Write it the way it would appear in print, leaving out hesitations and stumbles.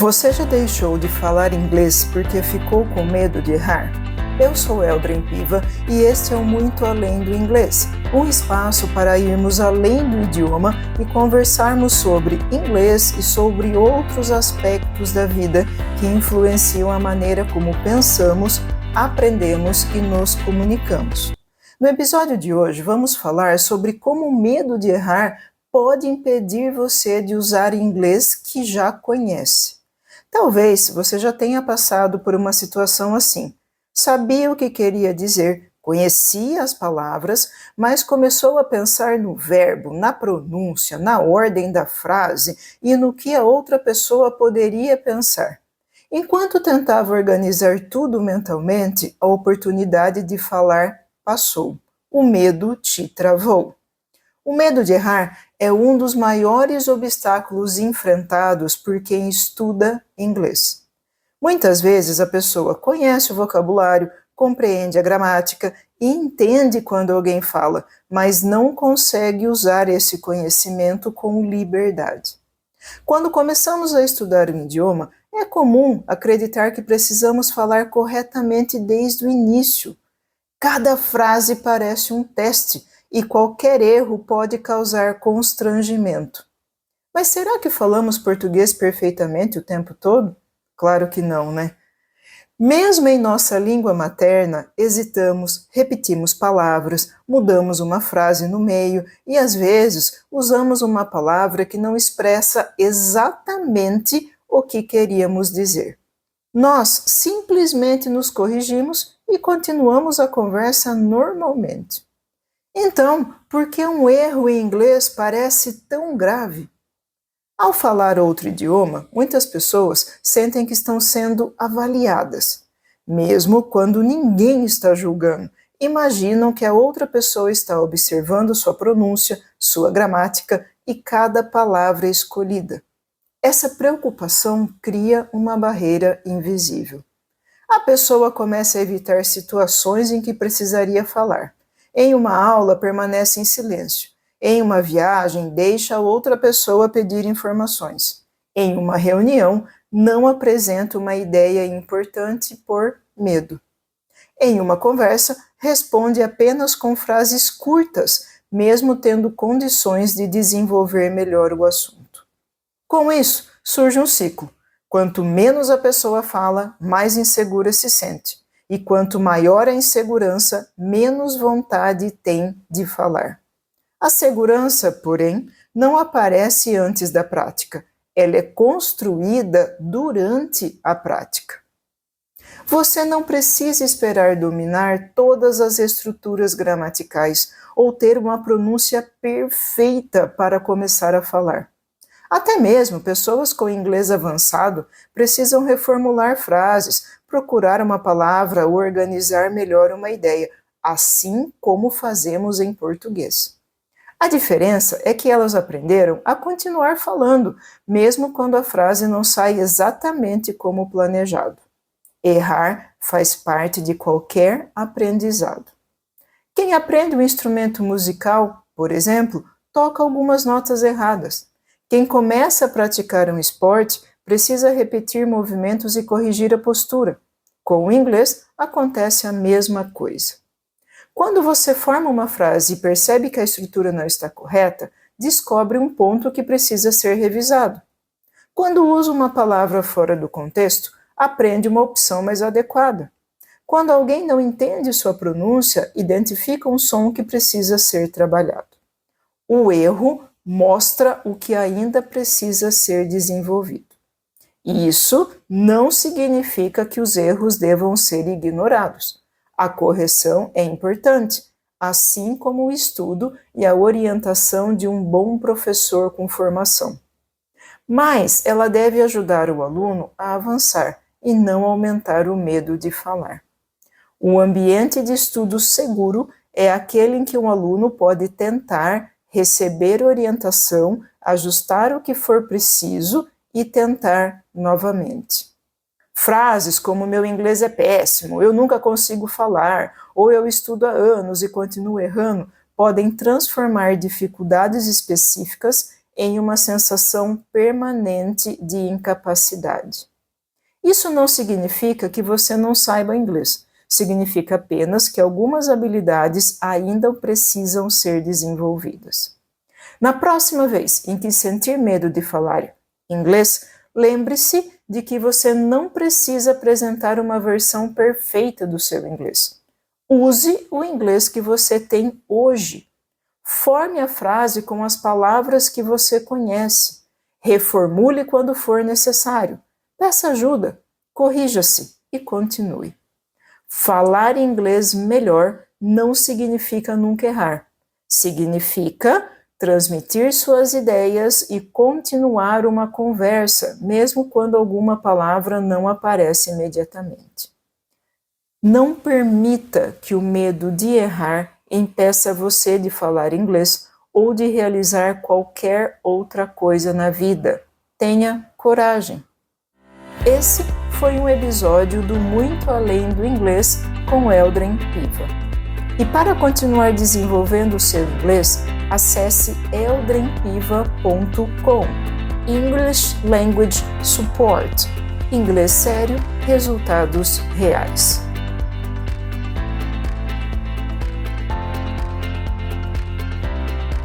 Você já deixou de falar inglês porque ficou com medo de errar? Eu sou Eldrin Piva e este é o Muito Além do Inglês, um espaço para irmos além do idioma e conversarmos sobre inglês e sobre outros aspectos da vida que influenciam a maneira como pensamos, aprendemos e nos comunicamos. No episódio de hoje, vamos falar sobre como o medo de errar pode impedir você de usar inglês que já conhece. Talvez você já tenha passado por uma situação assim. Sabia o que queria dizer, conhecia as palavras, mas começou a pensar no verbo, na pronúncia, na ordem da frase e no que a outra pessoa poderia pensar. Enquanto tentava organizar tudo mentalmente, a oportunidade de falar passou. O medo te travou. O medo de errar é um dos maiores obstáculos enfrentados por quem estuda inglês. Muitas vezes a pessoa conhece o vocabulário, compreende a gramática e entende quando alguém fala, mas não consegue usar esse conhecimento com liberdade. Quando começamos a estudar um idioma, é comum acreditar que precisamos falar corretamente desde o início. Cada frase parece um teste e qualquer erro pode causar constrangimento. Mas será que falamos português perfeitamente o tempo todo? Claro que não, né? Mesmo em nossa língua materna, hesitamos, repetimos palavras, mudamos uma frase no meio e, às vezes, usamos uma palavra que não expressa exatamente o que queríamos dizer. Nós simplesmente nos corrigimos e continuamos a conversa normalmente. Então, por que um erro em inglês parece tão grave? Ao falar outro idioma, muitas pessoas sentem que estão sendo avaliadas. Mesmo quando ninguém está julgando, imaginam que a outra pessoa está observando sua pronúncia, sua gramática e cada palavra escolhida. Essa preocupação cria uma barreira invisível. A pessoa começa a evitar situações em que precisaria falar. Em uma aula, permanece em silêncio. Em uma viagem, deixa a outra pessoa pedir informações. Em uma reunião, não apresenta uma ideia importante por medo. Em uma conversa, responde apenas com frases curtas, mesmo tendo condições de desenvolver melhor o assunto. Com isso, surge um ciclo. Quanto menos a pessoa fala, mais insegura se sente. E quanto maior a insegurança, menos vontade tem de falar. A segurança, porém, não aparece antes da prática. Ela é construída durante a prática. Você não precisa esperar dominar todas as estruturas gramaticais ou ter uma pronúncia perfeita para começar a falar. Até mesmo pessoas com inglês avançado precisam reformular frases, procurar uma palavra ou organizar melhor uma ideia, assim como fazemos em português. A diferença é que elas aprenderam a continuar falando, mesmo quando a frase não sai exatamente como planejado. Errar faz parte de qualquer aprendizado. Quem aprende um instrumento musical, por exemplo, toca algumas notas erradas. Quem começa a praticar um esporte precisa repetir movimentos e corrigir a postura. Com o inglês, acontece a mesma coisa. Quando você forma uma frase e percebe que a estrutura não está correta, descobre um ponto que precisa ser revisado. Quando usa uma palavra fora do contexto, aprende uma opção mais adequada. Quando alguém não entende sua pronúncia, identifica um som que precisa ser trabalhado. O erro mostra o que ainda precisa ser desenvolvido. Isso não significa que os erros devam ser ignorados. A correção é importante, assim como o estudo e a orientação de um bom professor com formação. Mas ela deve ajudar o aluno a avançar e não aumentar o medo de falar. O ambiente de estudo seguro é aquele em que um aluno pode tentar receber orientação, ajustar o que for preciso e tentar novamente. Frases como meu inglês é péssimo, eu nunca consigo falar, ou eu estudo há anos e continuo errando, podem transformar dificuldades específicas em uma sensação permanente de incapacidade. Isso não significa que você não saiba inglês, significa apenas que algumas habilidades ainda precisam ser desenvolvidas. Na próxima vez em que sentir medo de falar inglês, lembre-se de que você não precisa apresentar uma versão perfeita do seu inglês. Use o inglês que você tem hoje. Forme a frase com as palavras que você conhece. Reformule quando for necessário. Peça ajuda, corrija-se e continue. Falar inglês melhor não significa nunca errar. Significa transmitir suas ideias e continuar uma conversa, mesmo quando alguma palavra não aparece imediatamente. Não permita que o medo de errar impeça você de falar inglês ou de realizar qualquer outra coisa na vida. Tenha coragem. Esse foi um episódio do Muito Além do Inglês com Eldren Piva. E para continuar desenvolvendo o seu inglês, acesse eldrenpiva.com. English Language Support. Inglês sério, resultados reais.